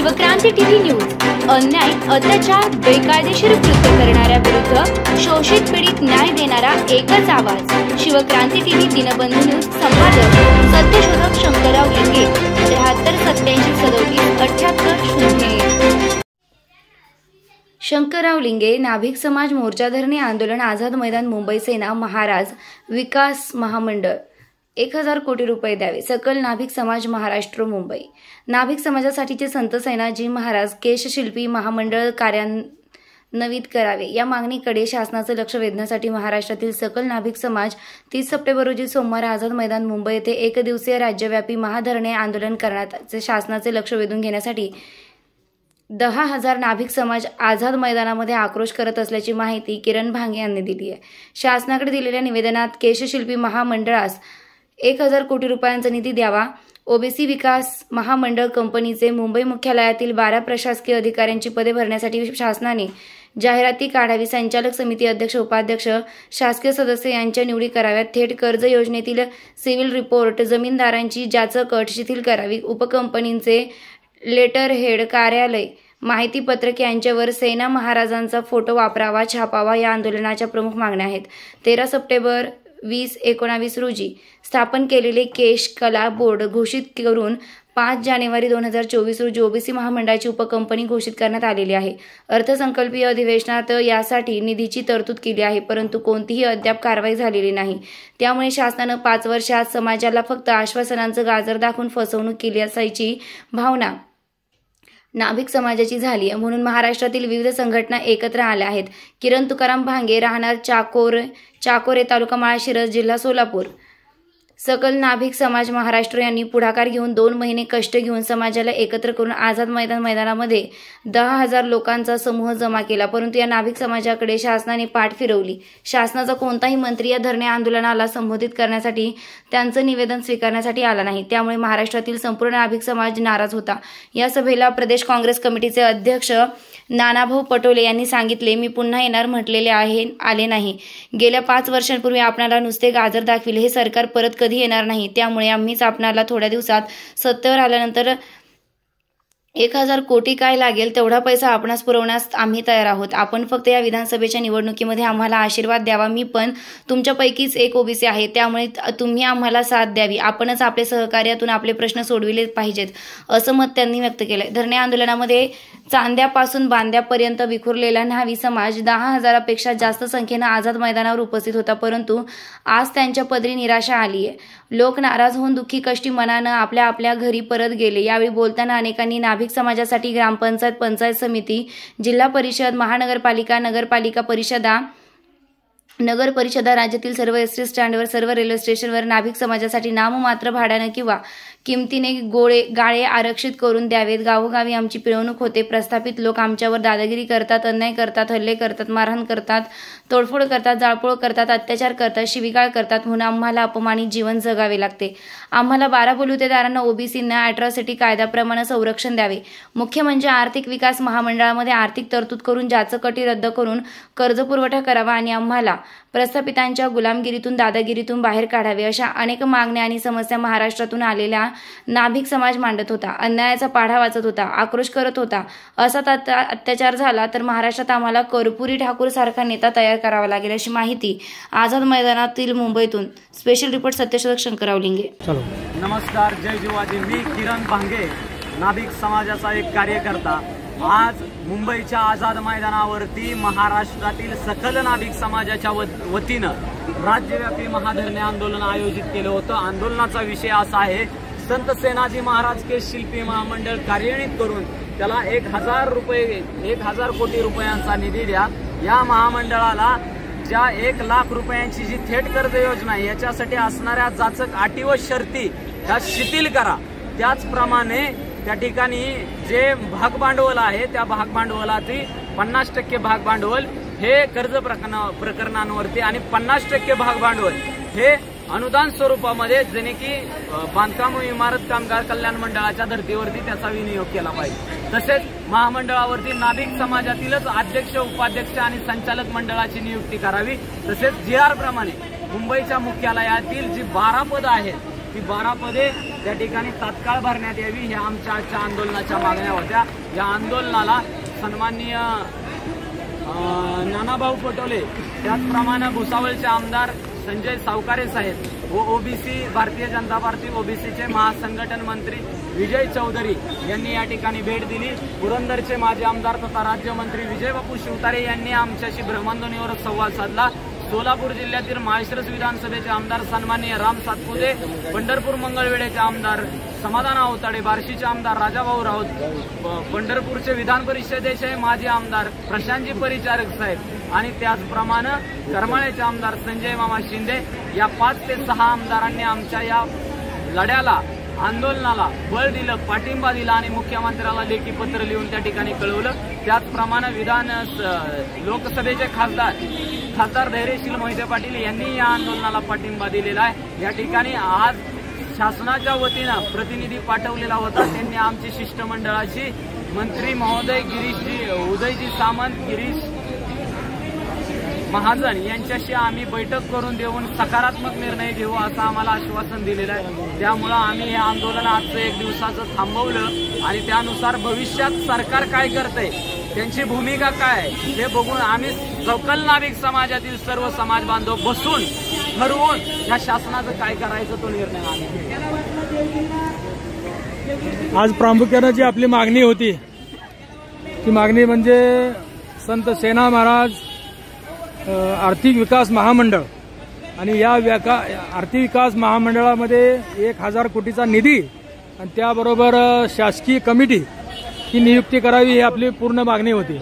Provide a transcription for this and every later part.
Shivkranti TV news अन्याय, अत्याचार, बेकायदेशीर कृत्य करणाऱ्या विरुद्ध शोषित पीडित न्याय देणारा एकच आवाज। शिवक्रांती टीव्ही दिनबंधू न्यूज संपादक सत्यशोधक शंकरराव लिंगे 7387377880। शंकरराव लिंगे, नाभिक समाज मोर्चा धरणे आंदोलन आझाद मैदान मुंबई सेना महाराज विकास महामंडळ 1000 कोटी रुपये द्यावे। सकल नाभिक समाज महाराष्ट्र मुंबई। नाभिक समाजासाठीचे संत सेनाजी महाराज केशशिल्पी महामंडळ कार्यान्वित करावे या मागणीकडे शासनाचे लक्ष वेधण्यासाठी महाराष्ट्रातील सकल नाभिक समाज 30 सप्टेंबर रोजी सोमवार आझाद मैदान मुंबई येथे एकदिवसीय राज्यव्यापी महाधरणे आंदोलन करण्याचे शासनाचे लक्ष वेधून घेण्यासाठी 10,000 नाभिक समाज आझाद मैदानामध्ये आक्रोश करत असल्याची माहिती किरण भांगे यांनी दिली आहे। शासनाकडे दिलेल्या निवेदनात केशशिल्पी महामंडळास 1000 कोटी रुपयांचा निधी द्यावा। ओबीसी विकास महामंडळ कंपनीचे मुंबई मुख्यालयातील 12 प्रशासकीय अधिकाऱ्यांची पदे भरण्यासाठी शासनाने जाहिराती काढावी। संचालक समिती अध्यक्ष, उपाध्यक्ष, शासकीय सदस्य यांच्या निवडी कराव्यात। थेट कर्ज योजनेतील सिव्हिल रिपोर्ट, जमीनदारांची जाचक अट शिथिल करावी। उपकंपनीचे लेटर हेड, कार्यालय, माहिती पत्रक यांच्यावर सेना महाराजांचा फोटो वापरावा, छापावा या आंदोलनाच्या प्रमुख मागण्या आहेत। 13 सप्टेंबर 2019 रोजी स्थापन केलेले केश कला बोर्ड घोषित करून 5 जानेवारी 2024 रोजी ओबीसी महामंडळाची उपकंपनी घोषित करण्यात आलेली आहे। अर्थसंकल्पीय अधिवेशनात यासाठी निधीची तरतूद केली आहे, परंतु कोणतीही अद्याप कारवाई झालेली नाही। त्यामुळे शासनानं 5 वर्षात समाजाला फक्त आश्वासनांचं गाजर दाखवून फसवणूक केली असायची भावना नाभिक समाजाची झाली आहे। म्हणून महाराष्ट्रातील विविध संघटना एकत्र आल्या आहेत। किरण तुकाराम भांगे, राहणार चाकोरे, तालुका माळशिरस, जिल्हा सोलापूर। सकल नाभिक समाज महाराष्ट्र यांनी पुढाकार घेऊन 2 महिने कष्ट घेऊन समाजाला एकत्र करून आझाद मैदानामध्ये 10,000 लोकांचा समूह जमा केला, परंतु या नाभिक समाजाकडे शासनाने पाठ फिरवली। शासनाचा कोणताही मंत्री या धरणे आंदोलनाला संबोधित करण्यासाठी, त्यांचं निवेदन स्वीकारण्यासाठी आला नाही। त्यामुळे महाराष्ट्रातील संपूर्ण नाभिक समाज नाराज होता। या सभेला प्रदेश काँग्रेस कमिटीचे अध्यक्ष नानाभाऊ पटोले यांनी सांगितले, मी पुन्हा येणार म्हटलेले आले नाही। गेल्या 5 वर्षांपूर्वी आपणाला नुसते गाजर दाखविले, हे सरकार परत कधी येणार नाही। त्यामुळे आम्हीच आपणाला थोड्या दिवसात सत्तेवर आल्यानंतर 1000 कोटी काय लागेल तेवढा पैसा आपणास पुरवण्यास आम्ही तयार आहोत। आपण फक्त या विधानसभेच्या निवडणुकीमध्ये आम्हाला आशीर्वाद द्यावा। मी पण तुमच्यापैकीच एक ओबीसी आहे, त्यामुळे तुम्ही आम्हाला साथ द्यावी। आपणच आपले सहकार्यातून आपले प्रश्न सोडविले पाहिजेत, असं मत त्यांनी व्यक्त केलंय। धरणे आंदोलनामध्ये चांद्यापासून बांद्यापर्यंत विखुरलेला न्हावी समाज 10,000पेक्षा जास्त संख्येनं आझाद मैदानावर उपस्थित होता, परंतु आज त्यांच्या पदरी निराशा आली आहे। लोक नाराज होऊन दुःखी कष्टी मनानं आपल्या आपल्या घरी परत गेले। यावेळी बोलताना अनेकांनी नाभिक समाजासाठी ग्रामपंचायत, पंचायत समिती, जिल्हा परिषद, महानगरपालिका, नगरपालिका परिषदा, नगर परिषदा, राज्यातील सर्व एसटी स्टँडवर, सर्व रेल्वे स्टेशनवर नाभिक समाजासाठी नाममात्र भाड्यानं किंवा किमतीने गाळे आरक्षित करून द्यावेत। गावोगावी आमची पिळवणूक होते। प्रस्थापित लोक आमच्यावर दादागिरी करतात, अन्याय करतात, हल्ले करतात, मारहाण करतात, तोडफोड करतात, जाळपोळ करतात, अत्याचार करतात, शिवीगाळ करतात, म्हणून आम्हाला अपमानित जीवन जगावे लागते। आम्हाला 12 बलुतेदारांना ओबीसींना अॅट्रॉसिटी कायद्याप्रमाणे संरक्षण द्यावे। मुख्य म्हणजे आर्थिक विकास महामंडळामध्ये आर्थिक तरतूद करून जाचक अटी रद्द करून कर्जपुरवठा करावा आणि आम्हाला प्रस्थापितांच्या गुलामगिरीतून, दादागिरीतून बाहेर काढावे। अशा अनेक मागण्या आणि समस्या महाराष्ट्रातून आलेला नाभिक समाज मांडत होता। अन्यायाचा पाढा वाचत होता, आक्रोश करत होता। असा अत्याचार झाला तर महाराष्ट्रात आम्हाला कर्पूरी ठाकूर सारखा नेता तयार करावा लागेल, अशी माहिती आझाद मैदानातील मुंबईतून स्पेशल रिपोर्ट सत्यशोधक शंकरराव लिंगे। नमस्कार, जय जिवाजी। मी किरण भांगे, नाभिक समाजाचा एक कार्यकर्ता। आज मुंबईच्या आझाद मैदानावरती महाराष्ट्रातील सकल नाभिक समाजाच्या वतीनं राज्यव्यापी महाधरणे आंदोलन आयोजित केलं होतं। आंदोलनाचा विषय असा आहे, संत सेनाजी महाराज केशशिल्पी महामंडळ कार्यान्वित करून त्याला 1000 कोटी रुपयांचा निधी द्या। या महामंडळाला ज्या 1 लाख रुपयांची जी थेट कर्ज योजना आहे, याच्यासाठी असणाऱ्या जाचक अटी व शर्ती त्या शिथिल करा। त्याचप्रमाणे त्या ठिकाणी जे भागभांडवल आहे, त्या भागभांडवलाची 50% भागभांडवल हे कर्ज प्रकरणांवरती आणि 50% भागभांडवल हे अनुदान स्वरूपामध्ये, जेणे की बांधकाम व इमारत कामगार कल्याण मंडळाच्या धर्तीवरती त्याचा विनियोग केला पाहिजे। तसेच महामंडळावरती नाभिक समाजातीलच अध्यक्ष, उपाध्यक्ष आणि संचालक मंडळाची नियुक्ती करावी। तसेच GR प्रमाणे मुंबईच्या मुख्यालयातील जी 12 पदं आहेत, ती 12 पदे त्या ठिकाणी तात्काळ भरण्यात यावी, ह्या आमच्या आजच्या आंदोलनाच्या मागण्या होत्या. या आंदोलनाला सन्माननीय नानाभाऊ पटोले, त्याचप्रमाणे भुसावळचे आमदार संजय सावकारे साहेब व ओबीसी भारतीय जनता पार्टी ओबीसीचे महासंघटन मंत्री विजय चौधरी यांनी या ठिकाणी भेट दिली. पुरंदरचे माजी आमदार तथा राज्यमंत्री विजय बापू शिवतारे यांनी आमच्याशी भ्रमणध्वनीवर संवाद साधला. सोलापूर जिल्ह्यातील माळशिरस विधानसभेचे आमदार सन्माननीय राम सातपुते, पंढरपूर मंगळवेढ्याचे आमदार समाधान अवताडे, बार्शीचे आमदार राजाभाऊ राऊत, पंढरपूरचे विधान परिषदेचे माजी आमदार प्रशांतजी परिचारक साहेब आणि त्याचप्रमाणे करमाळ्याचे आमदार संजय मामा शिंदे या 5 ते 6 आमदारांनी आमच्या या लढ्याला, आंदोलनाला बळ दिलं, पाठिंबा दिला आणि मुख्यमंत्र्याला लेखी पत्र लिहून त्या ठिकाणी कळवलं. त्याचप्रमाणे लोकसभेचे खासदार धैर्यशील मोहिते पाटील यांनी या आंदोलनाला पाठिंबा दिलेला आहे. या ठिकाणी आज शासनाच्या वतीनं प्रतिनिधी पाठवलेला होता. त्यांनी आमची शिष्टमंडळाची मंत्री महोदय उदयजी सामंत, गिरीश महाजन यांच्याशी आम्ही बैठक करून देऊन सकारात्मक निर्णय घेऊ असं आम्हाला आश्वासन दिलेलं आहे. त्यामुळं आम्ही हे आंदोलन आजचं 1 दिवसाचं थांबवलं आणि त्यानुसार भविष्यात सरकार काय करतंय, त्यांची भूमिका काय हे बघून आम्ही सकल नाभिक समाजातील सर्व समाज बांधव बसून ठरवून या शासनाचं काय करायचं तो निर्णय आम्ही. आज प्रामुख्यानं जी आपली मागणी होती ती मागणी म्हणजे संत सेना महाराज आर्थिक विकास महामंडळ आणि या आर्थिक विकास महामंडळामध्ये 1000 कोटीचा निधी आणि त्याबरोबर शासकीय कमिटी ही नियुक्ती करावी ही आपली पूर्ण मागणी होती.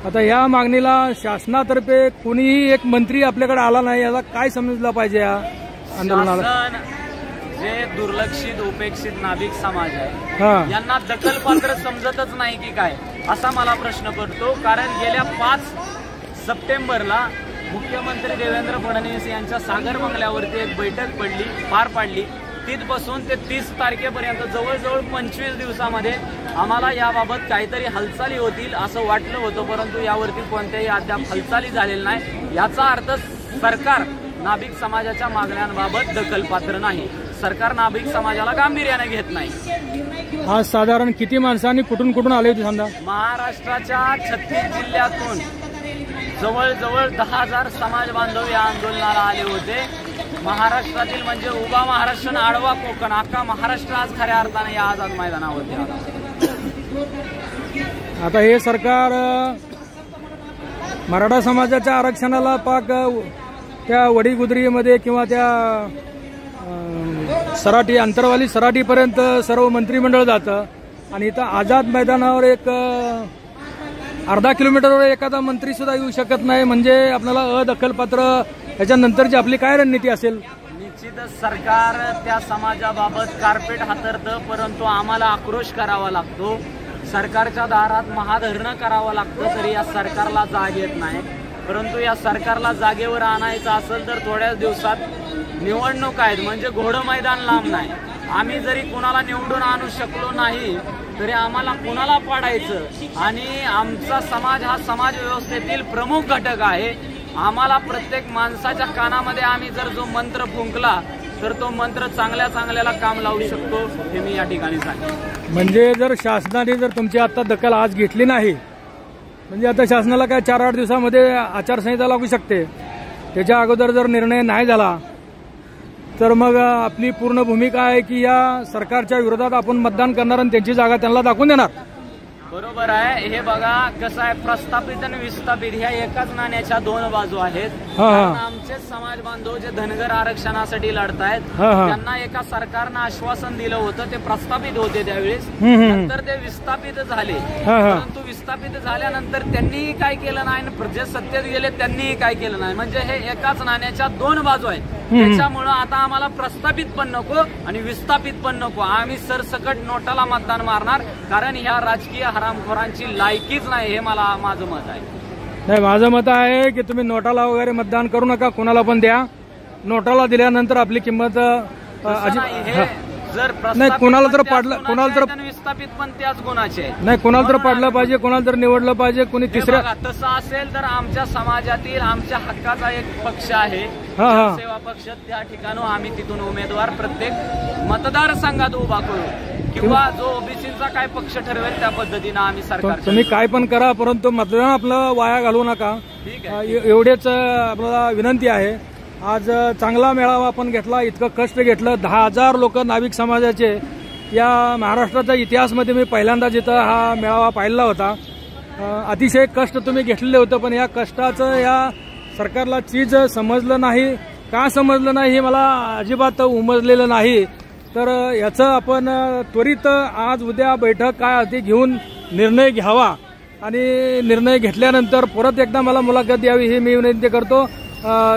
आता या मागणीला शासनातर्फे कोणीही एक मंत्री आपल्याकडे आला नाही, याला काय समजलं पाहिजे या आंदोलनाला? जे दुर्लक्षित उपेक्षित नाभिक समाज आहे यांना दखलपात्र समजतच नाही की काय, असा मला प्रश्न पडतो. कारण गेल्या 5 सप्टेंबरला मुख्यमंत्री देवेंद्र फडणवीस यांच्या सागर बंगल्यावरती एक बैठक पार पाडली. तिथपासून ते 30 तारखेपर्यंत जवळजवळ 25 दिवसामध्ये आम्हाला याबाबत काहीतरी हालचाली होतील असं वाटलं होतं, परंतु यावरती कोणत्याही अद्याप हालचाली झालेल्या नाही. याचा अर्थ सरकार नाभिक समाजाच्या मागण्यांबाबत दखलपात्र नाही, सरकार नाभिक समाजाला गांभीर्याने घेत नाही. आज साधारण किती माणसांनी कुठून आले होते समजा? महाराष्ट्राच्या 36 जिल्ह्यातून जवळजवळ 10,000 समाज बांधव या आंदोलनाला आले होते. महाराष्ट्रातील म्हणजे उभा महाराष्ट्र, आडवा कोकण, अख्खा महाराष्ट्र आज खऱ्या अर्थाने या आझाद मैदानावरती आला. आता हे सरकार मराठा समाजाच्या आरक्षणाला पाक त्या वडीगुद्रीमध्ये किंवा त्या सराटी अंतरवाली सराटीपर्यंत सर्व मंत्रिमंडळ जातं आणि इथं आझाद मैदानावर एक अर्धा किलोमीटरवर एखादा मंत्री सुद्धा येऊ शकत नाही. म्हणजे आपल्याला अदखलपात्र याच्यानंतरची आपली काय रणनीती असेल? निश्चितच सरकार त्या समाजाबाबत कार्पेट हातरतं, परंतु आम्हाला आक्रोश करावा लागतो. सरकारच्या दारात महाधरणं करावं लागतं, तरी या सरकारला जाग येत नाही. परंतु या सरकारला जागेवर आणायचं असेल तर थोड्याच दिवसात निवडणूक आहेत, म्हणजे घोडं मैदान लांब नाही. आम्ही जरी कुणाला निवडून आणू शकलो नाही तरी आम्हाला कुणाला पाडायचं, आणि आमचा समाज हा समाज व्यवस्थेतील प्रमुख घटक आहे. आम्हाला प्रत्येक माणसाच्या कानामध्ये आम्ही जर जो मंत्र फुंकला तर तो मंत्र चांगल्याला काम लावू शकतो, हे मी या ठिकाणी सांगेन. म्हणजे जर शासनाने जर तुमची आता दखल आज घेतली नाही, म्हणजे आता शासनाला काय 4-8 दिवसामध्ये आचारसंहिता लागू शकते. त्याच्या अगोदर जर निर्णय नाही झाला तर मग आपली पूर्ण भूमिका आहे की या सरकारच्या विरोधात आपण मतदान करणार आणि त्यांची जागा त्यांना दाखवून देणार. बरोबर आहे. हे बघा कसं आहे, प्रस्थापित आणि विस्थापित ह्या एकाच नाण्याच्या 2 बाजू आहेत. आमचे समाज बांधव जे धनगर आरक्षणासाठी लढतायत त्यांना एका सरकारनं आश्वासन दिलं होतं, ते प्रस्थापित होते त्यावेळेस, नंतर ते विस्थापित झाले. परंतु विस्थापित झाल्यानंतर त्यांनीही काय केलं नाही, जे सत्तेत गेले त्यांनीही काय केलं नाही. म्हणजे हे एकाच नाण्याच्या 2 बाजू आहेत. त्याच्यामुळं आता आम्हाला प्रस्थापित पण नको आणि विस्थापित पण नको. आम्ही सरसकट नोटाला मतदान मारणार, कारण ह्या राजकीय हरामखोरांची लायकीच नाही, हे माझं मत आहे. नाही, माझं मत आहे की तुम्ही नोटाला वगैरे मतदान करू नका, कुणाला पण द्या. नोटाला दिल्यानंतर आपली किंमत हे जर नाही, कोणाला तर प्रस्थापित पाडलं, पण कोणाला तर त्याच गुणाचे आहेत आणि विस्थापित पण त्याच गुणाचे आहेत. नाही, कोणाला तर पाडलं पाहिजे, कोणाला तर निवडलं पाहिजे, कोणी हे तिसऱ्या. बघा, तसं असेल तर आमच्या समाजातील आमच्या हक्काचा एक पक्ष आहे हा, हा. सेवा पक्ष, त्या ठिकाणी आम्ही तिथून उमेदवार प्रत्येक मतदारसंघात उभा करू किंवा जो ओबीसीचा काय पक्ष ठरवेल त्या पद्धतीनं आम्ही सरकार. तुम्ही काय पण करा, परंतु मतदान आपलं वाया घालवू नका. ठीक आहे. एवढेच आपल्याला विनंती आहे. आज चांगला मेळावा आपण घेतला, इतकं कष्ट घेतलं. 10,000 लोक नाभिक समाजाचे या महाराष्ट्राच्या इतिहासमध्ये मी पहिल्यांदाच इथं हा मेळावा पाहिला होता. अतिशय कष्ट तुम्ही घेतलेले होतं, पण या कष्टाचं या सरकारला चीज समजलं नाही. का समजलं नाही हे मला अजिबात उमजलेलं नाही. तर याचं आपण त्वरित आज उद्या बैठक काय ते घेऊन निर्णय घ्यावा आणि निर्णय घेतल्यानंतर परत एकदा मला मुलाखत द्यावी ही मी विनंती करतो.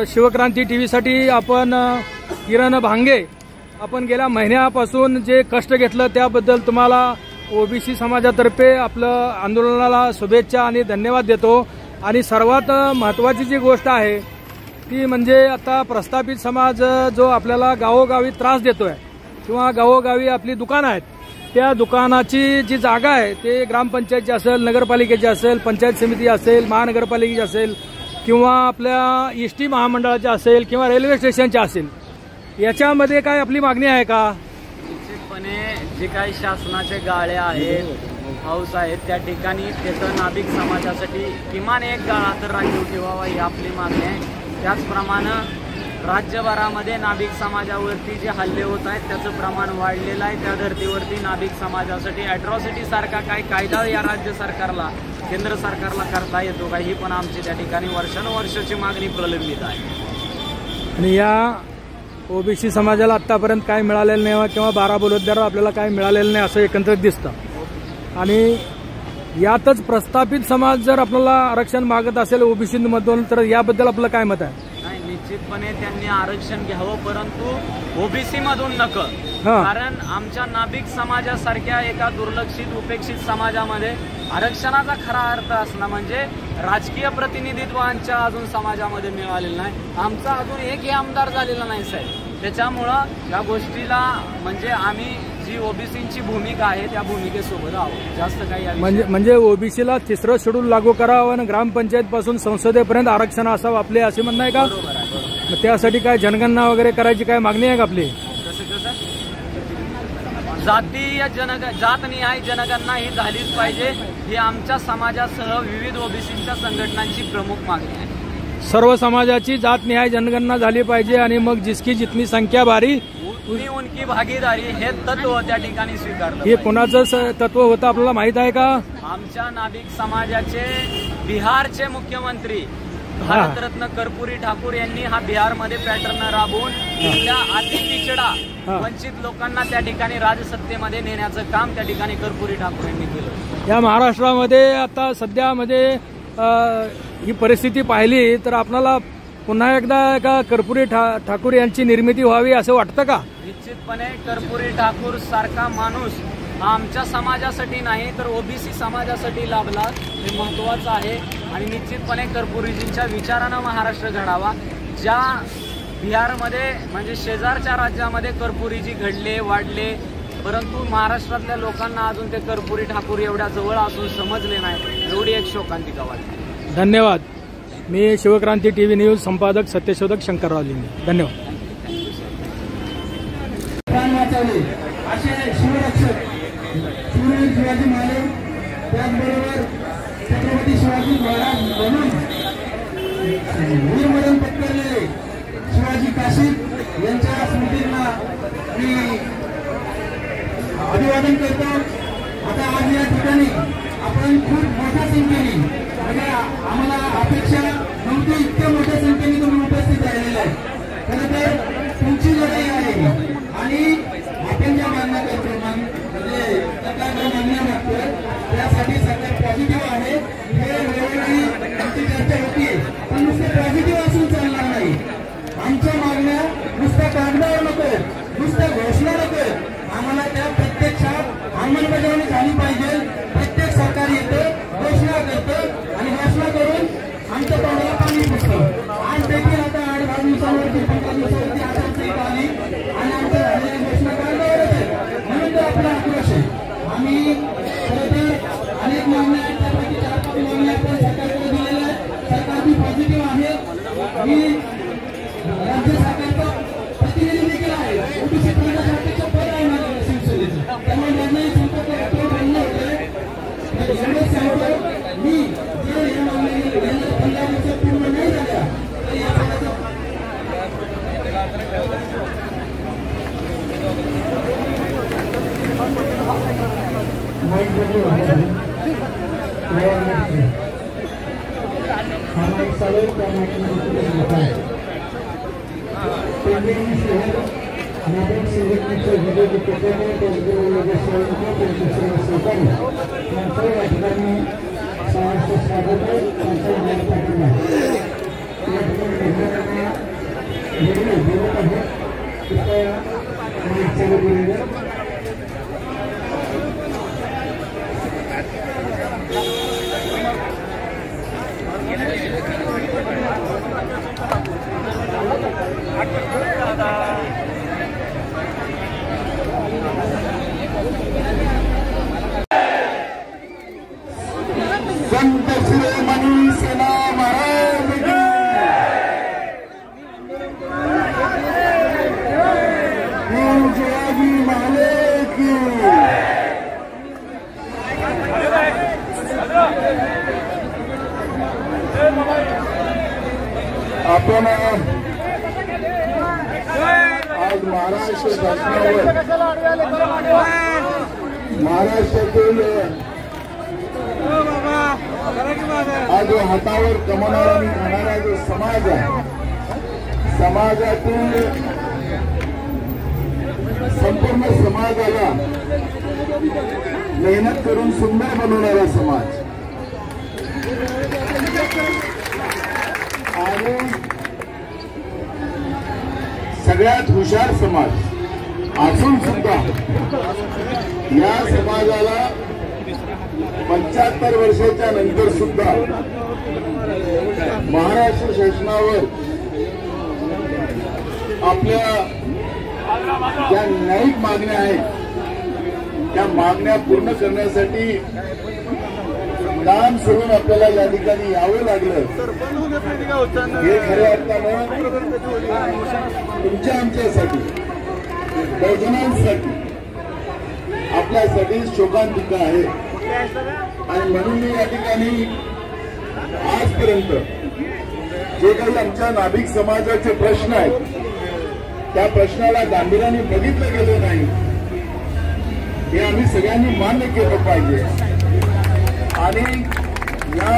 शिवक्रांती टीव्हीसाठी आपण किरण भांगे, आपण गेल्या महिन्यापासून जे कष्ट घेतलं त्याबद्दल तुम्हाला ओबीसी समाजातर्फे आपलं आंदोलनाला शुभेच्छा आणि धन्यवाद देतो. आणि सर्वात महत्त्वाची जी गोष्ट आहे ती म्हणजे आता प्रस्थापित समाज जो आपल्याला गावोगावी त्रास देतोय किंवा गावोगावी आपली दुकानं आहेत, त्या दुकानाची जी जागा आहे ते ग्रामपंचायतची असेल, नगरपालिकेची असेल, पंचायत समिती असेल, महानगरपालिकेची असेल किंवा आपल्या एसटी महामंडळाची असेल किंवा रेल्वे स्टेशनची असेल, याच्यामध्ये काय आपली मागणी आहे का? निश्चितपणे जे काही शासनाचे गाळे आहेत, हाऊस आहेत, त्या ठिकाणी त्याचं नाभिक समाजासाठी किमान एक गाळा तर राखीव ठेवावा ही आपली मागणी आहे. त्याचप्रमाणे राज्यभरामध्ये नाभिक समाजावरती जे हल्ले होत आहेत त्याचं प्रमाण वाढलेलं आहे. त्या धर्तीवरती नाभिक समाजासाठी अॅट्रॉसिटी सारखा काय कायदा या राज्य सरकारला, केंद्र सरकारला करता येतो का, ही पण आमची त्या ठिकाणी वर्षानुवर्षाची मागणी प्रलंबित आहे. आणि या ओबीसी समाजाला आतापर्यंत काय मिळालेलं नाही किंवा 12 बलुतेदारांवर आपल्याला काय मिळालेलं नाही असं एकंदरीत दिसतं. आणि यातच प्रस्थापित समाज जर आपल्याला आरक्षण मागत असेल ओबीसीमधून तर याबद्दल आपलं काय मत आहे? निश्चितपणे त्यांनी आरक्षण घ्यावं, परंतु ओबीसी मधून नको. कारण आमच्या नाभिक समाजासारख्या एका दुर्लक्षित उपेक्षित समाजामध्ये आरक्षणाचा खरा अर्थ असणं म्हणजे राजकीय प्रतिनिधित्व आमच्या अजून समाजामध्ये मिळालेलं नाही. आमचा अजून एकही आमदार झालेला नाही साहेब. त्याच्यामुळं या गोष्टीला म्हणजे आम्ही जी ओबीसीची भूमिका आहे त्या भूमिकेसोबत आहोत. जास्त काही म्हणजे ओबीसीला 3रं शेड्यूल लागू करावं आणि ग्रामपंचायत पासून संसदेपर्यंत आरक्षण असावं आपले असे म्हणणं आहे का? मग त्यासाठी काय जनगणना वगैरे करायची काय मागणी आहे का आपली? जातीय जातनिहाय जनगणना ही झालीच पाहिजे, ही आमच्या समाजासह विविध ओबीसीच्या संघटनांची प्रमुख मागणी आहे. सर्व समाजाची जातनिहाय जनगणना झाली पाहिजे आणि मग जिसकी जितनी संख्या भारी उनकी भागीदारी हे तत्व त्या ठिकाणी स्वीकारलं. हे कोणाचं तत्व होतं आपल्याला माहित आहे का? आमच्या नाभिक समाजाचे बिहारचे मुख्यमंत्री भारतरत्न कर्पूरी ठाकूर यांनी हा बिहारमध्ये पॅटर्न राबवून तिथल्या अतिपिछडा वंचित लोकांना त्या ठिकाणी राजसत्तेमध्ये नेण्याचं काम त्या ठिकाणी कर्पूरी ठाकूर यांनी केलं. या महाराष्ट्रामध्ये आता सध्या म्हणजे ही परिस्थिती पाहिली तर आपल्याला पुन्हा एकदा का कर्पूरी ठाकूर यांची निर्मिती व्हावी असं वाटतं का? निश्चितपणे कर्पूरी ठाकूर सारखा माणूस आमच्या समाजासाठी नाही तर ओबीसी समाजासाठी लाभला हे महत्वाचं आहे. आणि निश्चितपणे कर्पूरीजींच्या विचारानं महाराष्ट्र घडावा. ज्या बिहारमध्ये म्हणजे शेजारच्या राज्यामध्ये कर्पूरीजी घडले वाढले, परंतु महाराष्ट्रातल्या लोकांना अजून ते कर्पूरी ठाकूर एवढ्या जवळ असून समजले नाही, एवढी एक शोकांतिका वाटते. धन्यवाद. मी शिवक्रांती टीव्ही न्यूज संपादक सत्यशोधक शंकरराव लिंगे. धन्यवाद. शिवाजी महाराज त्याचबरोबर छत्रपती शिवाजी महाराज म्हणून वीरमरण पत्करलेले शिवाजी काशीद यांच्या स्मृतींना मी अभिवादन करतो. आता आज या ठिकाणी आपण खूप मोठ्या संख्येने म्हणजे आम्हाला अपेक्षा नव्हती इतक्या मोठ्या संख्येने तुम्ही उपस्थित राहिलेले आहे. खरं तर तुमची लढाई आहे आणि आपण ज्या मागण्या करतो म्हणजे सरकारला मागण्या मागतो त्यासाठी सरकार पॉझिटिव्ह आहे. हे वेळोवेळी आमची चर्चा होतीये, पण नुसतं पॉझिटिव्ह असून चालणार नाही. आमच्या मागण्या नुसत्या कागदावर नको, नुसत्या घोषणा नको, आम्हाला त्या प्रत्यक्षात अंमलबजावणी झाली पाहिजे. प्रत्येक सरकार येतं, घोषणा करतं आणि घोषणा करून आमच्या तोंडाला पाणी पुसतं. आज देखील आता 8-10 दिवसांवरती 15 दिवसावरती आचारसंहिता आली आणि आमच्या झालेल्या घोषणा कागदावरच आहे. मी राज्य सरकारचा प्रतिनिधी देखील आहे. ओबीसी प्रवर्गाचं पद आहे माझ्या शिवसेनेचं. त्यामुळे निर्णय संपर्क एवढे सांगतो मी जे या मागणी 15 वर्ष पूर्ण नाही झाल्या तर या सामाजिक चालेल त्या नागरिक संघटनेचे विरोधी पक्षाने या ठिकाणी सहर्ष स्वागत आहे. त्यांचा पाठिंबा या ठिकाणी बोलत आहे. कृपया चालू करूया. संत शिरोमणी सेना महाराज जयाजी महाले की आपण आज महाराष्ट्र शासनावर महाराष्ट्रातील आज हातावर कमवणारा आणि खाणारा जो समाज आहे, समाजातील संपूर्ण समाजाला मेहनत करून सुंदर बनवणारा समाज आणि सगळ्यात हुशार समाज असून सुद्धा या समाजाला 75 वर्षाच्या नंतर सुद्धा महाराष्ट्र शासनावर आपल्या ज्या न्यायिक मागण्या आहेत त्या मागण्या पूर्ण करण्यासाठी काम सोडून आपल्याला या ठिकाणी यावं लागलं हे खऱ्या अर्थानं तुमच्या आमच्यासाठी बहुजनांसाठी आपल्यासाठी शोकांतिका आहे. आणि म्हणून मी या ठिकाणी आजपर्यंत जे काही आमच्या नाभिक समाजाचे प्रश्न आहेत त्या प्रश्नाला गांभीर्याने बघितलं गेलं नाही हे आम्ही सगळ्यांनी मान्य केलं पाहिजे. आणि या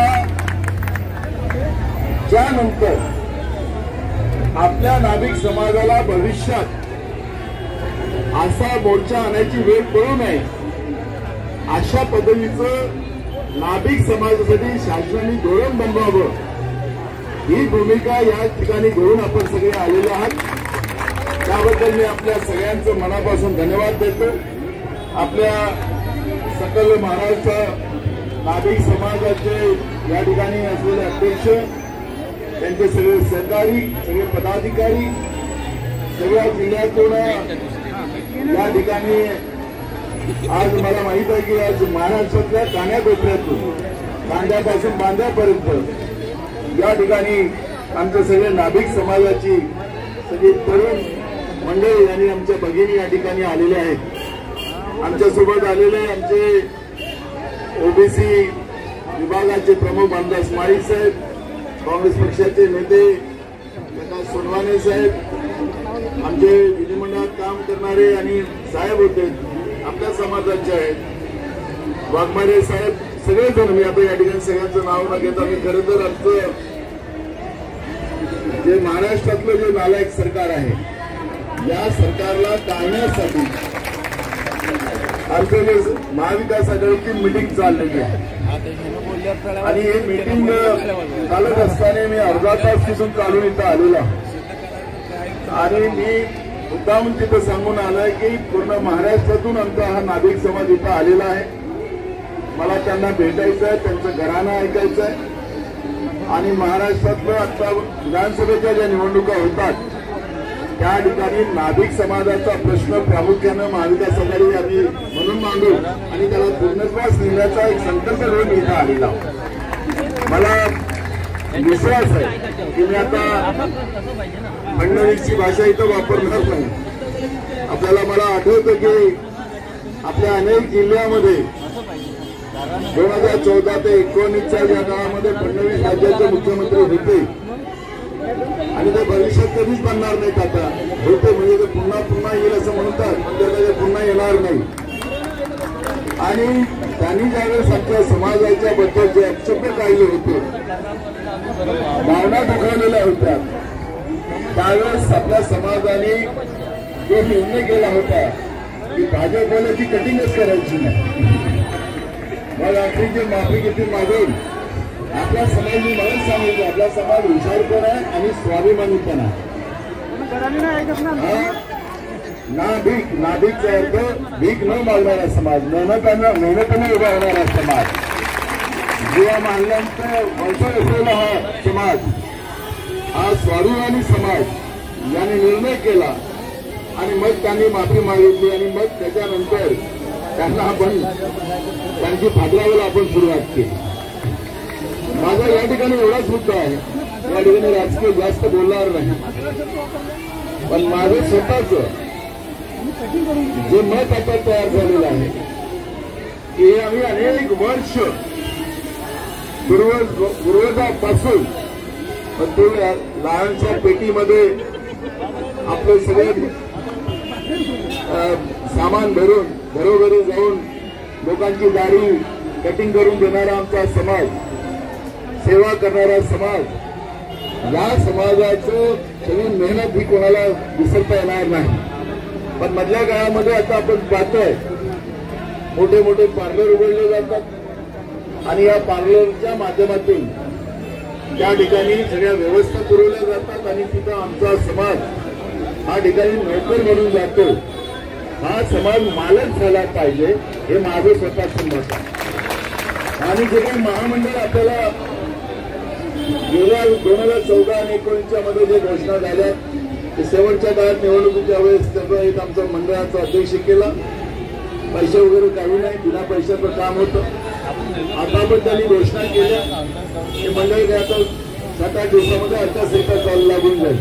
ज्यानंतर आपल्या नाभिक समाजाला भविष्यात असा मोर्चा आणायची वेळ पडू नये अशा पद्धतीचं नाभिक समाजासाठी शासनाने धोरण बनवावं ही भूमिका या ठिकाणी घेऊन आपण सगळे आलेले आहात. त्याबद्दल मी आपल्या सगळ्यांचं मनापासून धन्यवाद देतो. आपल्या सकल महाराष्ट्र नाभिक समाजाचे या ठिकाणी असलेले अध्यक्ष, त्यांचे सगळे सहकारी, सगळे पदाधिकारी, सगळ्या जिल्ह्यातून या ठिकाणी आज मला माहित आहे की आज महाराष्ट्रातल्या कान्याकोपऱ्यातून कांद्यापासून बांद्यापर्यंत या ठिकाणी आमच्या सगळे नाभिक समाजाची सगळी तरुण मंडळी आणि आमच्या भगिनी या ठिकाणी आलेले आहेत. आमच्यासोबत आलेले आमचे ओबीसी विभागाचे प्रमुख रामदास माळी साहेब, काँग्रेस पक्षाचे नेते प्रकाश सोनवाने साहेब, आमचे विधिमंडळात काम करणारे आणि साहेब होते आपल्या समाजाचे आहेत, वाघमारे साहेब, सगळेजण. मी आता या ठिकाणी सगळ्यांचं नाव न घेता मी खरं तर आमचं जे महाराष्ट्रातलं जे नालायक सरकार आहे या सरकारला टाळण्यासाठी आमचं जे महाविकास आघाडीची मिटिंग चाललेली आहे आणि हे मिटिंग चालत असताना मी अर्धा तास तिथून चालून इथं आलेला आणि मी मुद्दामून तिथं सांगून आलोय की पूर्ण महाराष्ट्रातून आमचा हा नाभिक समाज इथं आलेला आहे. मला त्यांना भेटायचं आहे, त्यांचं घराणं ऐकायचं आहे आणि महाराष्ट्रातलं आता विधानसभेच्या ज्या निवडणुका होतात त्या ठिकाणी नाभिक समाजाचा प्रश्न प्रामुख्यानं महाविकास आघाडी आम्ही म्हणून मांडू आणि त्याला पूर्णत्वास नेण्याचा एक संकल्प घेऊन इथं आलेला. मला विश्वास आहे की मी आता फडणवीसची भाषा इथं वापरणार नाही. मला आठवतं की आपल्या अनेक जिल्ह्यामध्ये 2014 ते 19च्या या काळामध्ये फडणवीस राज्याचे मुख्यमंत्री होते आणि ते भविष्यात कधीच बनणार नाहीत. आता होते म्हणजे ते पुन्हा पुन्हा येईल असं म्हणतात, पण ते पुन्हा येणार नाही. आणि त्यांनी ज्यावेळेस आमच्या समाजाच्या बद्दल जे आक्षेप काढले होते, भावना दुखावलेल्या होत्या, त्यावेळेस आपल्या समाजाने जो निर्णय केला होता की भाजपवाल्याची कटिंगच करायची नाही. मग आखरीची माफी किती मागून आपला समाज मी म्हणून सांगितलं, आपला समाज हुशारपण आहे आणि स्वाभिमानी पण आहे. ना भीकचा अर्थ भीक न मागणारा समाज, मेहनतीने उभा होणारा समाज, जीवा मानल्यानंतर वर्ष असलेला हा समाज, हा स्वाभिमानी समाज याने निर्णय केला आणि मग त्यांनी माफी मागितली आणि मग त्याच्यानंतर त्यांना आपण त्यांची फादरावायला आपण सुरुवात केली. माझा या ठिकाणी एवढाच मुद्दा आहे, या ठिकाणी राजकीय जास्त बोलणार नाही, पण माझं स्वतःच जे मत आता तयार झालेलं आहे की आम्ही अनेक वर्ष पूर्वजापासून लहानशा पेटीमध्ये आपले सगळे सामान भरून घरोघरी जाऊन लोकांची दाढी कटिंग करून देणारा आमचा समाज, सेवा करणारा समाज, या समाजाचं सगळी मेहनत ही कोणाला विसरता येणार नाही. पण मधल्या काळामध्ये आता आपण पाहतोय मोठे मोठे पार्लर उघडले जातात आणि या पार्लरच्या माध्यमातून त्या ठिकाणी सगळ्या व्यवस्था पुरवल्या जातात आणि तिथं आमचा समाज हा ठिकाणी नोकर म्हणून जातो. हा समाज मालक झाला पाहिजे हे माझं स्वतःचं मत आहे. आणि जे काही महामंडळ आपल्याला गेल्या 2014 आणि 19च्या मध्ये जे घोषणा झाल्या, ते शेवटच्या काळात निवडणुकीच्या वेळेस त्याचा एक आमचा मंडळाचा अध्यक्ष केला. पैसे वगैरे काही नाही, बिना पैशाचं काम होतं. आता पण त्यांनी घोषणा केल्या, हे मंडळ काय आता 7-8 दिवसामध्ये अर्थसंकल्प चालू लागून जाईल.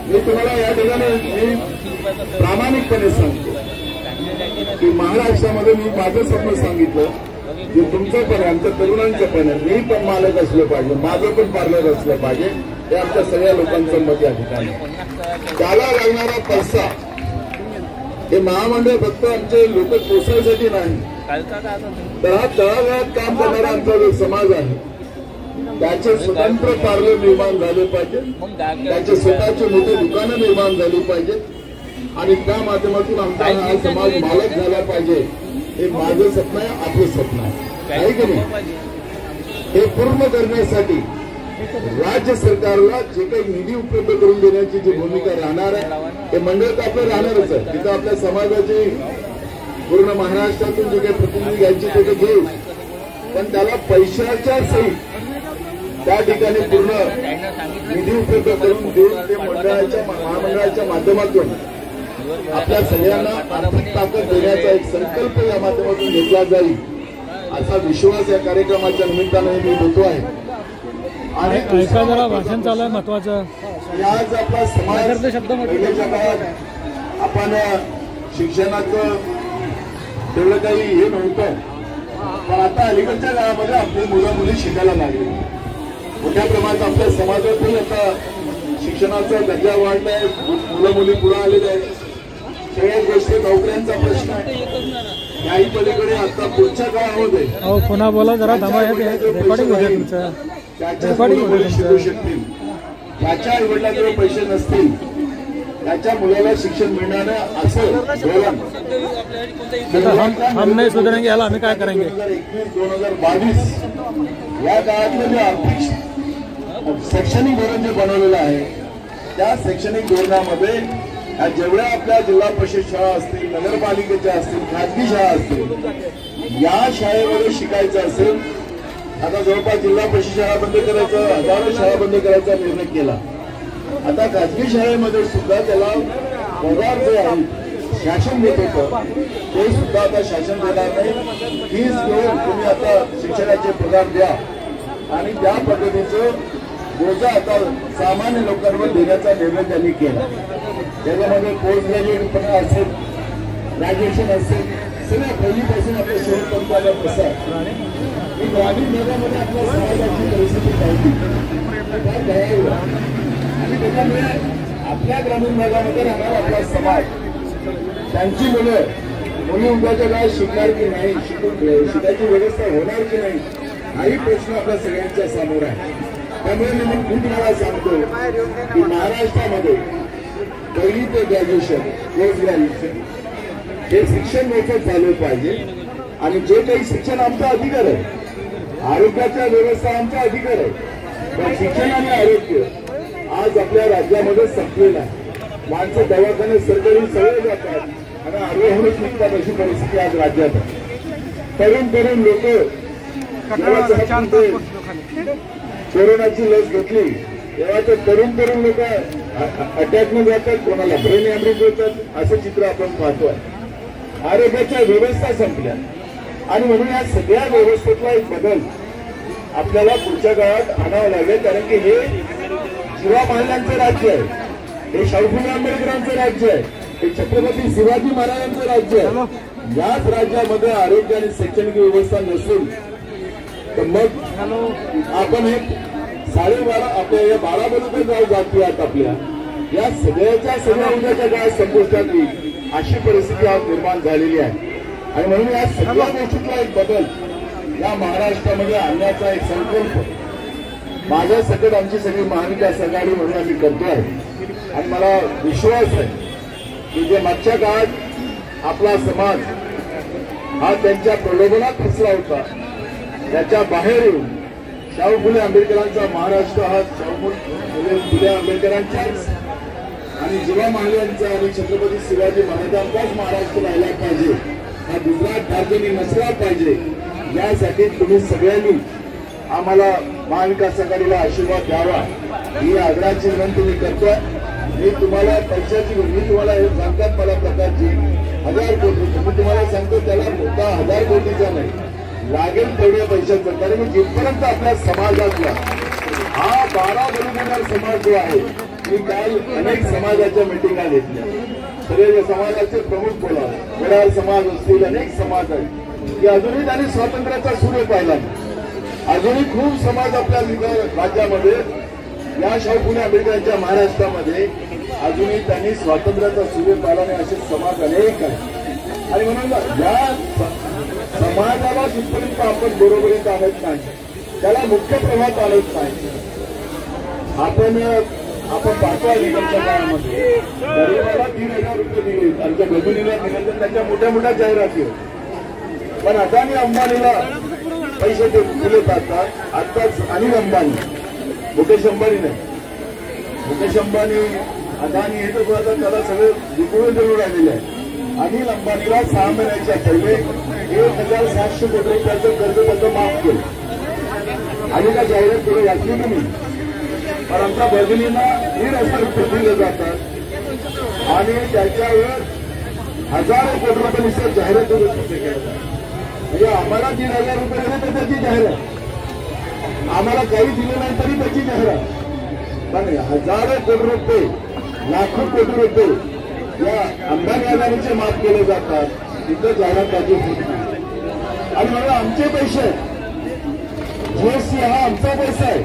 मी तुम्हाला या ठिकाणी प्रामाणिकपणे सांगतो की महाराष्ट्रामध्ये मी माझं स्वप्न सांगितलं की तुमचं पण, आमच्या तरुणांचं पण, मी पण मालक असलं पाहिजे, माझं पण पार्लर असलं पाहिजे. हे आमच्या सगळ्या लोकांचं मत या ठिकाणी. त्याला लागणारा पैसा हे महामंडळ फक्त आमचे लोक पोसायसाठी नाही, तर हा तळागाळात काम करणारा आमचा जो समाज आहे त्याचे स्वतंत्र पार्लर निर्माण झाले पाहिजे, त्याचे स्वतःचे मोठे दुकानं निर्माण झाली पाहिजेत आणि त्या माध्यमातून आमचा हा समाज मालक झाला पाहिजे. हे माझं स्वप्न आहे, आपलं स्वप्न आहे की नाही. हे पूर्ण करण्यासाठी राज्य सरकारला जे काही निधी उपलब्ध करून देण्याची जी भूमिका राहणार आहे, हे मंडळ तर आपलं राहणारच आहे. तिथं आपल्या समाजाचे पूर्ण महाराष्ट्रातून जे काही प्रतिनिधी घ्यायचे ते घेऊ, पण त्याला पैशाच्या सहित त्या ठिकाणी पूर्ण निधी उपलब्ध करून देऊन ते मंडळाच्या महामंडळाच्या माध्यमातून आपल्या सगळ्यांना आर्थिक ताकद देण्याचा एक संकल्प या माध्यमातून घेतला जाईल असा विश्वास या कार्यक्रमाच्या निमित्ताने मी देतो आहे. आणि ऐका जरा भाषण चालू आहे महत्वाचं. आज आपला समाज पहिल्याच्या काळात आपण शिक्षणाचं तेवढं काही हे नव्हतं, पण आता अलीकडच्या काळामध्ये आपली मुलं मुली शिकायला लागली. मोठ्या प्रमाणात आपल्या समाजातही आता शिक्षणाचा दर्जा वाढलाय, मुलं मुली पुढे आलेले आहेत. सगळ्या गोष्टी नोकऱ्यांचा प्रश्न आहे. याही पलीकडे आता पुढच्या काळामध्ये पुन्हा बोला जरा थांबा, रेकॉर्डिंग होते तुमचं, शिकू शकतील. त्याच्या आईवडिलांकडे पैसे नसतील, त्याच्या मुलाला शिक्षण मिळणार असं हम नाही सुधारेंगे, याला आम्ही काय करेंगे. 2021-2022 या काळातलं जे आर्थिक शैक्षणिक धोरण जे बनवलेलं आहे, त्या शैक्षणिक धोरणामध्ये जेवढ्या आपल्या जिल्हा परिषद शाळा असतील, नगरपालिकेच्या असतील, खाजगी शाळा असतील, या शाळेमध्ये शिकायचं असेल, आता जवळपास जिल्हा परिषद शाळा बंद करायचा, हजारो शाळा बंद करायचा निर्णय केला. आता खाजगी शाळेमध्ये सुद्धा त्याला पगार जो आहे शासन देत होतं ते सुद्धा आता शासन देणार नाही. फीस घेऊन तुम्ही आता शिक्षणाचे पगार द्या आणि त्या पद्धतीचं बोजा आता सामान्य लोकांवर देण्याचा निर्णय त्यांनी केला. त्याच्यामध्ये पोस्ट ग्रॅज्युएट पण असेल, ग्रॅज्युएशन असेल, सगळ्या पहिलीपासून आपल्या शेवटपर्यंत कसं आहे ग्रामीण भागामध्ये आपल्या समाजाची परिस्थिती पाहिली काय दयाळू आणि त्याच्यामुळे आपल्या ग्रामीण भागामध्ये राहणारा आपला समाज त्यांची मुली उद्याच्या काळात शिकणार की नाही, शिकायची व्यवस्था होणार की नाही हाही प्रश्न आपल्या सगळ्यांच्या समोर आहे. त्यामुळे मी तुम्हाला सांगतो की महाराष्ट्रामध्ये पहिली ते ग्रॅज्युएशन, पोस्ट ग्रॅज्युएशन हे शिक्षण मोफत झालं पाहिजे. आणि जे काही शिक्षण आमचा अधिकार आहे, आरोग्याच्या व्यवस्था आमचा अधिकार आहे, पण शिक्षण आणि आरोग्य आज आपल्या राज्यामध्ये संपलेलं आहे. माणसं दवाखाने सरकारी सगळे जातात आणि आरोग्यावरच निघतात अशी परिस्थिती आज राज्यात आहे. तरुण लोक कोरोनाची लस घेतली तेव्हा ते तरुण लोक अटॅकने जातात, कोणाला ब्रेन हॅमरेज होतात, असं चित्र आपण पाहतोय. आरोग्याच्या व्यवस्था संपल्या आणि म्हणून या सगळ्या व्यवस्थेतला एक बदल आपल्याला पुढच्या काळात आणावं लागेल. कारण की हे शिवा महाराजांचं राज्य आहे, हे शाहू फुले आंबेडकरांचं राज्य आहे, हे छत्रपती शिवाजी महाराजांचं राज्य आहे. याच राज्यामध्ये आरोग्य आणि शैक्षणिक व्यवस्था नसेल तर मग आपण हे 12.5 आपल्या या 12 जाऊ जाती आहेत आपल्या या सगळ्या उद्याच्या काळात संपुष्टात येईल अशी परिस्थिती आज निर्माण झालेली आहे. आणि म्हणून या सगळ्या गोष्टीतला एक बदल या महाराष्ट्रामध्ये आणण्याचा एक संकल्प माझ्या सकट आमची सगळी महाविकास आघाडी म्हणून आम्ही करतोय. आणि मला विश्वास आहे की जे मागच्या काळात आपला समाज हा त्यांच्या प्रलोभनात फसला होता त्याच्या बाहेर येऊन शाहू फुले आंबेडकरांचा महाराष्ट्र हा शाहू फुले आंबेडकरांचाच आणि जिवा महाराजांचा आणि छत्रपती शिवाजी महाराजांचाच महाराष्ट्र राहिला पाहिजे, हा गुजरात भारताने नसला पाहिजे. यासाठी तुम्ही सगळ्यांनी आम्हाला महाविकास आघाडीला आशीर्वाद द्यावा ही आग्रहाची विनंती मी करतोय. मी तुम्हाला पैशाची मी तुम्हाला हे सांगतात मला प्रकारची 1000 कोटी मी तुम्हाला सांगतो त्याला मोठा 1000 कोटीचा नाही लागेल तेवढ्या पैशाचं. कारण जिथपर्यंत आपल्या समाजातला हा 12 बलुतेदार समाज जो आहे मी काल अनेक समाजाच्या मिटिंगा घेतल्या, सगळे समाजाचे प्रमुख बोला वडार समाज असतील अनेक समाज आहेत की अजूनही त्यांनी स्वातंत्र्याचा सूर्य पाहिला. अजूनही खूप समाज आपल्या राज्यामध्ये या शाहू फुले आंबेडकरांच्या महाराष्ट्रामध्ये अजूनही त्यांनी स्वातंत्र्याचा सूर्य पाहिला नाही असे समाज अनेक आहेत. आणि म्हणून या समाजाला जिथपर्यंत आपण बरोबरीत आणत नाही त्याला मुख्य प्रवाहात आणत नाही. आपण पाहतो अलीकडच्या काळामध्ये गरीबाला 3,000 रुपये दिले, आमच्या गजुनीला दिले तर त्याच्या मोठ्या जाहिराती होत. पण अदानी अंबानीला पैसे ते दिले जातात. आताच अनिल अंबानी, मुकेश अंबानी नाही, मुकेश अंबानी अदानी हे तर आता त्याला सगळे विकून देऊन राहिलेले आहे. अनिल अंबानीला 6 महिन्याच्या पहिले 1,700 कोटी रुपयाचं कर्ज त्याचं माफ केलं आणि का जाहिरात केली वाचली की नाही. पण आमच्या भगिनींना 1,000 रुपये दिले जातात आणि त्याच्यावर हजारो कोटी रुपये नुसतं जाहिरात म्हणजे आम्हाला 3,000 रुपये दिले तर त्याची जाहिरात, आम्हाला काही दिले नाही तरी त्याची जाहिरात. पण हजारो कोटी रुपये, लाखो कोटी रुपये या अंबानी अदानीचे माफ केले जातात, तिथं जाहिरात त्याची होत नाही. आणि मला आमचे पैसे जीएसटी हा आमचा पैसा आहे.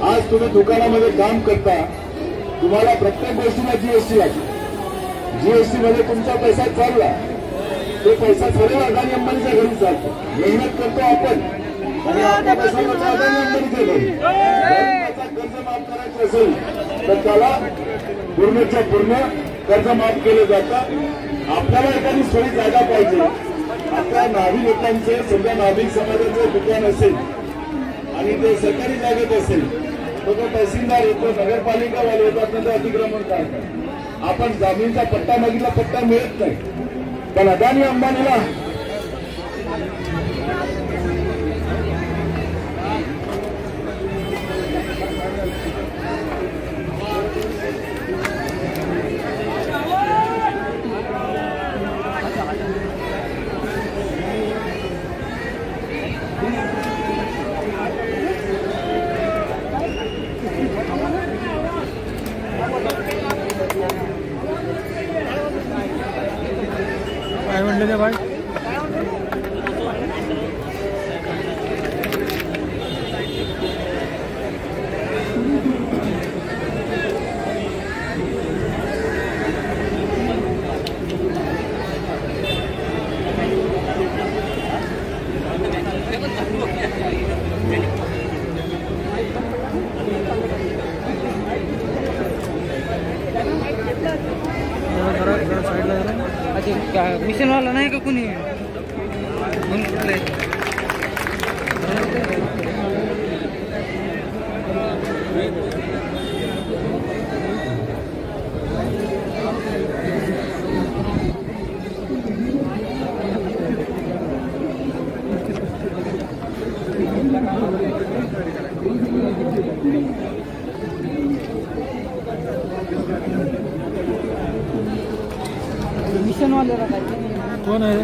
आज तुम्ही दुकानामध्ये काम करता, तुम्हाला प्रत्येक गोष्टीला जीएसटी लागते. जीएसटी मध्ये तुमचा पैसा चालला, तो पैसा सर्व अदानी अंबानीच्या घरी चालतो. मेहनत करतो आपण आणि आपला पैसा अदानी अंबानीच्या घरी. कर्ज माफ करायचं असेल तर त्याला पूर्णच्या पूर्ण कर्ज माफ केलं जातं. आपल्याला एखादी सोयी जागा पाहिजे, आपल्या नाभी लोकांचे समजा नाभिक समाजाचं दुकान असेल आणि ते सरकारी जागेत असेल तर तो तहसीलदार येतो, नगरपालिकावाले येतात, नंतर अतिक्रमण काढतात. आपण जमिनीचा पट्टा मागितला, पट्टा मिळत नाही. पण अदानी अंबानीला नाही का कुणी मिशन वाले कोण आहे?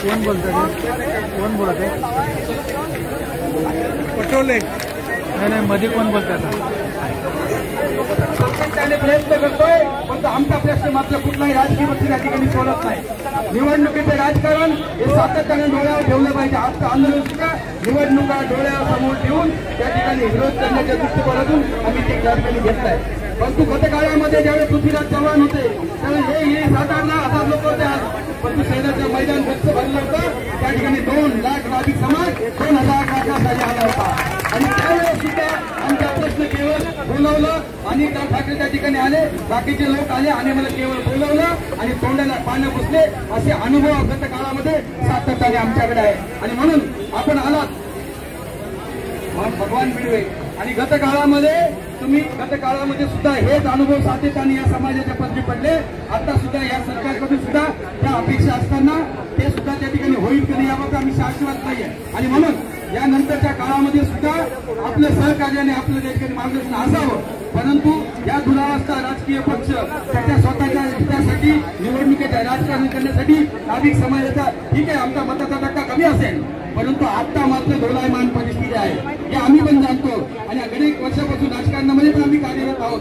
कोण बोलतोय? कोण बोलत आहे? पटोले? नाही, मध्ये कोण बोलतोय आता? प्रयत्न करतोय, पण आमचा प्रश्न मात्र कुठलाही राजकीय पक्ष त्या ठिकाणी सोडत नाही. निवडणुकीचं राजकारण हे सातत्याने डोळ्यावर ठेवलं पाहिजे. आजचं आंदोलन सुद्धा निवडणुका डोळ्यावर समोर ठेवून त्या ठिकाणी विरोध करण्याच्या दृष्टिकोनातून आम्ही ते त्या ठिकाणी घेतलाय. परंतु गतकाळामध्ये ज्यावेळेस पृथ्वीराज चव्हाण होते त्यावेळेस हे 7,000 लोक होते. परंतु शहराचं मैदान गच्च भरलं होतं. त्या ठिकाणी 2 लाख नाभिक समाज 2,000 लाखासाठी आला होता. आणि त्यावेळेस सुद्धा आमचा प्रश्न केवळ बोलवलं आणि ठाकरे त्या ठिकाणी आले, बाकीचे लोक आले आणि मला केवळ बोलवलं आणि तोंडाला पानं पुसले. असे अनुभव गत काळामध्ये सातत्याने आमच्याकडे आहे. आणि म्हणून आपण आलात भगवान मिळवे. आणि गत काळामध्ये तुम्ही गत काळामध्ये सुद्धा हेच अनुभव सातत्याने या समाजाच्या पदरी पडले. आता सुद्धा या सरकारकडून सुद्धा त्या अपेक्षा असताना ते सुद्धा त्या ठिकाणी होईल की नाही याबाबत आम्ही शाश्वत नाहीये. आणि म्हणून यानंतरच्या काळामध्ये सुद्धा आपल्या सहकार्याने आपलं त्या ठिकाणी मार्गदर्शन असावं. परंतु या दुरावस्था राजकीय पक्ष त्याच्या स्वतःच्या हितासाठी निवडणुकीच्या राजकारण करण्यासाठी नाभिक समाजाचा ठीक आहे आमचा मताचा टक्का कमी असेल, परंतु आता मात्र दोलायमान परिस्थिती आहे हे आम्ही पण जाणतो. आणि अनेक वर्षापासून राजकारणामध्ये पण आम्ही कार्यरत आहोत.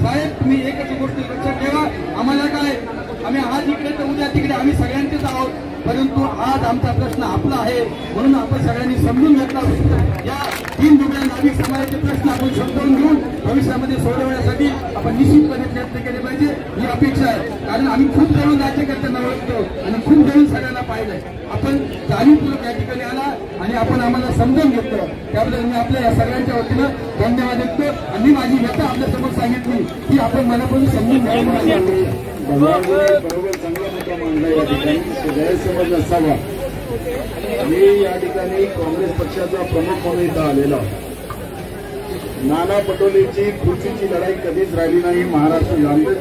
साहेब तुम्ही एकच गोष्ट लक्षात ठेवा, आम्हाला काय आम्ही आज इकडे तर उद्या तिकडे आम्ही सगळ्यांचेच आहोत. परंतु आज आमचा प्रश्न आपला आहे म्हणून आपण सगळ्यांनी समजून घेतला. या 3 दुबळ्या नाभिक समाजाचे प्रश्न आपण समजावून घेऊन भविष्यामध्ये सोडवण्यासाठी आपण निश्चितपणे प्रयत्न केले पाहिजे ही अपेक्षा आहे. कारण आम्ही खूप जणून राज्यकर्त्यांना ओळखतो आणि खूप जणून सगळ्यांना पाहिलंय. आपण जाणीवपूर्वक या ठिकाणी आला आणि आपण आम्हाला समजून घेतलं त्याबद्दल मी आपल्या या सगळ्यांच्या वतीनं धन्यवाद देतो. आणि माझी व्यथा आपल्यासमोर सांगितली की आपण मनापासून समजून घ्यायला बरोबर चांगला मुद्दा मांडला या ठिकाणी गैरसमज नसावा. मी या ठिकाणी काँग्रेस पक्षाचा प्रमुख म्हणून इथं आलेला. नाना पटोलेची खुर्चीची लढाई कधीच राहिली नाही. महाराष्ट्र काँग्रेस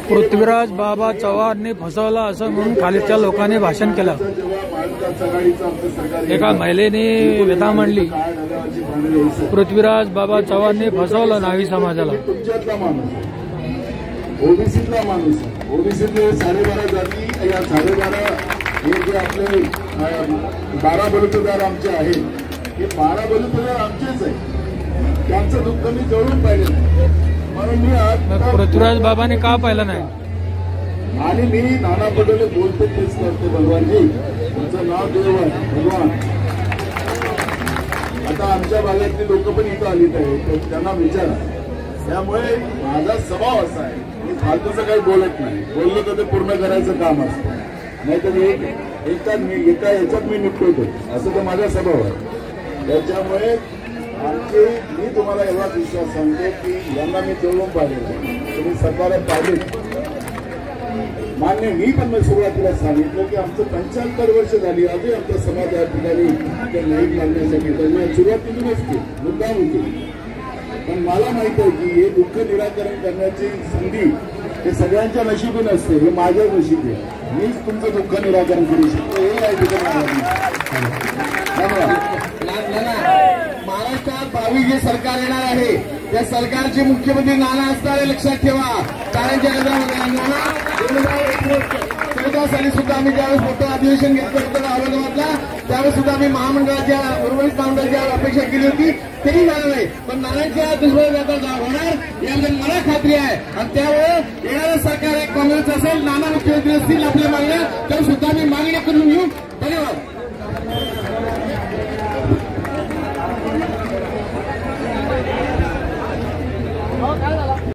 पृथ्वीराज बाबा चव्हाणने फसवला असं म्हणून खालीच्या लोकांनी भाषण केलं. एका महिलेने व्यथा मांडली, पृथ्वीराज बाबा चव्हाणने फसवलं नावी समाजाला. तुमच्यातला माणूस ओबीसीतला माणूस, ओबीसीतले 12.5 जाती या 12.5 हे जे आपले 12 बलुतेदार आमचे आहेत हे 12 बलुतेदार आमचेच आहे. त्यांचं दुःख मी जवळून पाहिलं म्हणून मी आज पृथ्वीराज बाबाने का पाहिलं नाही. आणि मी नाना पटोले बोलतो तेच करते. भगवानजी तुमचं नाव देव आहे भगवान. आता आमच्या भागातली लोक पण इथं आलीत आहेत त्यांना विचारा. त्यामुळे माझा स्वभाव असा आहे मी फालतूचं काही बोलत नाही. बोललं तर ते पूर्ण करायचं काम असतं, नाहीतर एका याच्यात मी निपटवतो असं तर माझा स्वभाव आहे. त्याच्यामुळे मी तुम्हाला एवढा विश्वास सांगतो की यांना मी जवळून पाहिजे. तुम्ही सरकारला पाहिले मान्य. मी पण सुरुवातीला सांगितलं की आमचं 75 वर्ष झाली अजून आमचा समाज या ठिकाणी नाही मागण्यासाठी सुरुवातीतूनच केली मुद्दाम होती. पण मला माहित आहे की हे दुःख निराकरण करण्याची संधी हे सगळ्यांच्या नशिबी नसते, हे माझ्या नशिबी आहे. मीच तुमचं दुःख निराकरण करू शकतो. हे आहे महाराष्ट्रात 22 जे सरकार येणार आहे त्या सरकारचे मुख्यमंत्री नाना असणारे लक्षात ठेवा. टाळ्यांच्या गजरामध्ये नाना 2014 साली सुद्धा आम्ही ज्यावेळेस मोठं अधिवेशन घेतलं होतं औरंगाबादला, त्यावेळेस सुद्धा आम्ही महामंडळाच्या उर्वरित महामंडळाच्या अपेक्षा केली होती, तरी झालं नाही. पण नानांच्या दुष्प्रचार होणार याबद्दल मला खात्री आहे. आणि त्यामुळे येणारं सरकार एक काँग्रेस असेल, नाना मुख्यमंत्री असतील, आपल्या मागण्या तर सुद्धा आम्ही मागणी करून घेऊ. धन्यवाद.